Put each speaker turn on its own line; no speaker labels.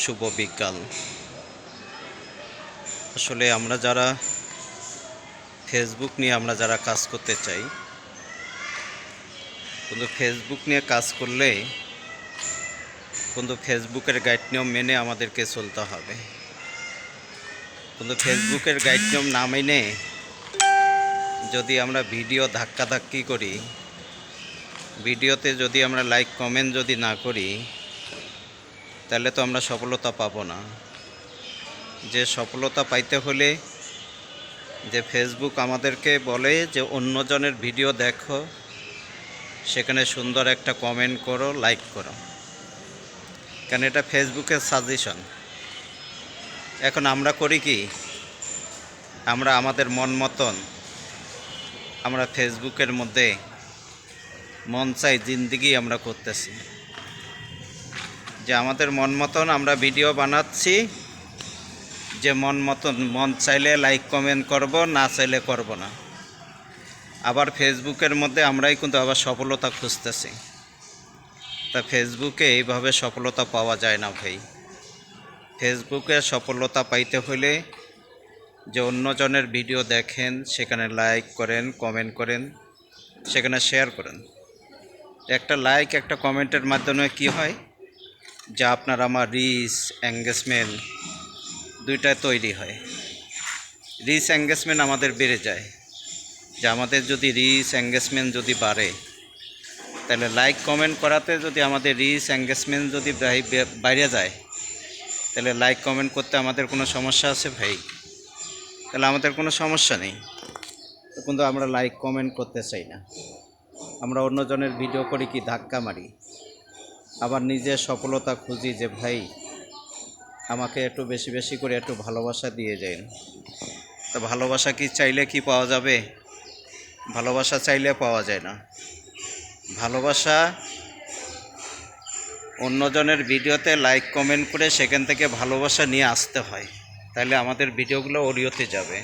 শুভ বিকাল। আসলে আমরা যারা ফেসবুক নিয়ে যারা কাজ করতে চাই, কিন্তু ফেসবুক নিয়ে কাজ করলে কিন্তু ফেসবুকের গাইড নিয়ম মেনে আমাদেরকে চলতে হবে। কিন্তু ফেসবুকের গাইড নিয়ম না মেনে যদি আমরা ভিডিও ধাক্কাধাক্কি করি, ভিডিওতে যদি আমরা লাইক কমেন্ট যদি না করি, তাহলে তো আমরা সফলতা পাবো না। যে সফলতা পাইতে হলে যে ফেসবুক আমাদেরকে বলে যে অন্যজনের ভিডিও দেখো, সেখানে সুন্দর একটা কমেন্ট করো, লাইক করো, কারণ এটা ফেসবুকের সাজেশন। এখন আমরা করি কি, আমরা আমাদের মন মতন আমরা ফেসবুকের মধ্যে মন চাই জিন্দিগি আমরা করতেছি, যে আমাদের মন মতন আমরা ভিডিও বানাচ্ছি, যে মন চাইলে লাইক কমেন্ট করব, না চাইলে করব না। আবার ফেসবুকের মধ্যে আমরাই কিন্তু আবার সফলতা খুঁজতেছি। তা ফেসবুকে এইভাবে সফলতা পাওয়া যায় না ভাই। ফেসবুকে সফলতা পাইতে হলে যে অন্যজনের ভিডিও দেখেন, সেখানে লাইক করেন, কমেন্ট করেন, সেখানে শেয়ার করেন। একটা লাইক একটা কমেন্টের মাধ্যমে কি হয়, যে আপনার আমার রিচ এঙ্গেজমেন্ট দুইটাই তৈরি হয়। রিচ এঙ্গেজমেন্ট আমাদের বেড়ে যায়। যে আমাদের যদি রিচ এঙ্গেজমেন্ট যদি বাড়ে, তাহলে লাইক কমেন্ট করাতে যদি আমাদের রিচ এঙ্গেজমেন্ট যদি বাইরে যায়, তাহলে লাইক কমেন্ট করতে আমাদের কোনো সমস্যা আছে ভাই? তাহলে আমাদের কোনো সমস্যা নেই। কিন্তু আমরা লাইক কমেন্ট করতে চাই না। আমরা অন্যজনের ভিডিও করি কি ধাক্কা মারি, আবার নিজের সফলতা খুঁজি যে ভাই আমাকে একটু বেশি বেশি করে একটু ভালোবাসা দিয়ে যায়। তা ভালোবাসা কি চাইলে কি পাওয়া যাবে? ভালোবাসা চাইলে পাওয়া যায় না। ভালোবাসা অন্যজনের ভিডিওতে লাইক কমেন্ট করে সেখান থেকে ভালোবাসা নিয়ে আসতে হয়, তাহলে আমাদের ভিডিওগুলো অডিওতে যাবে।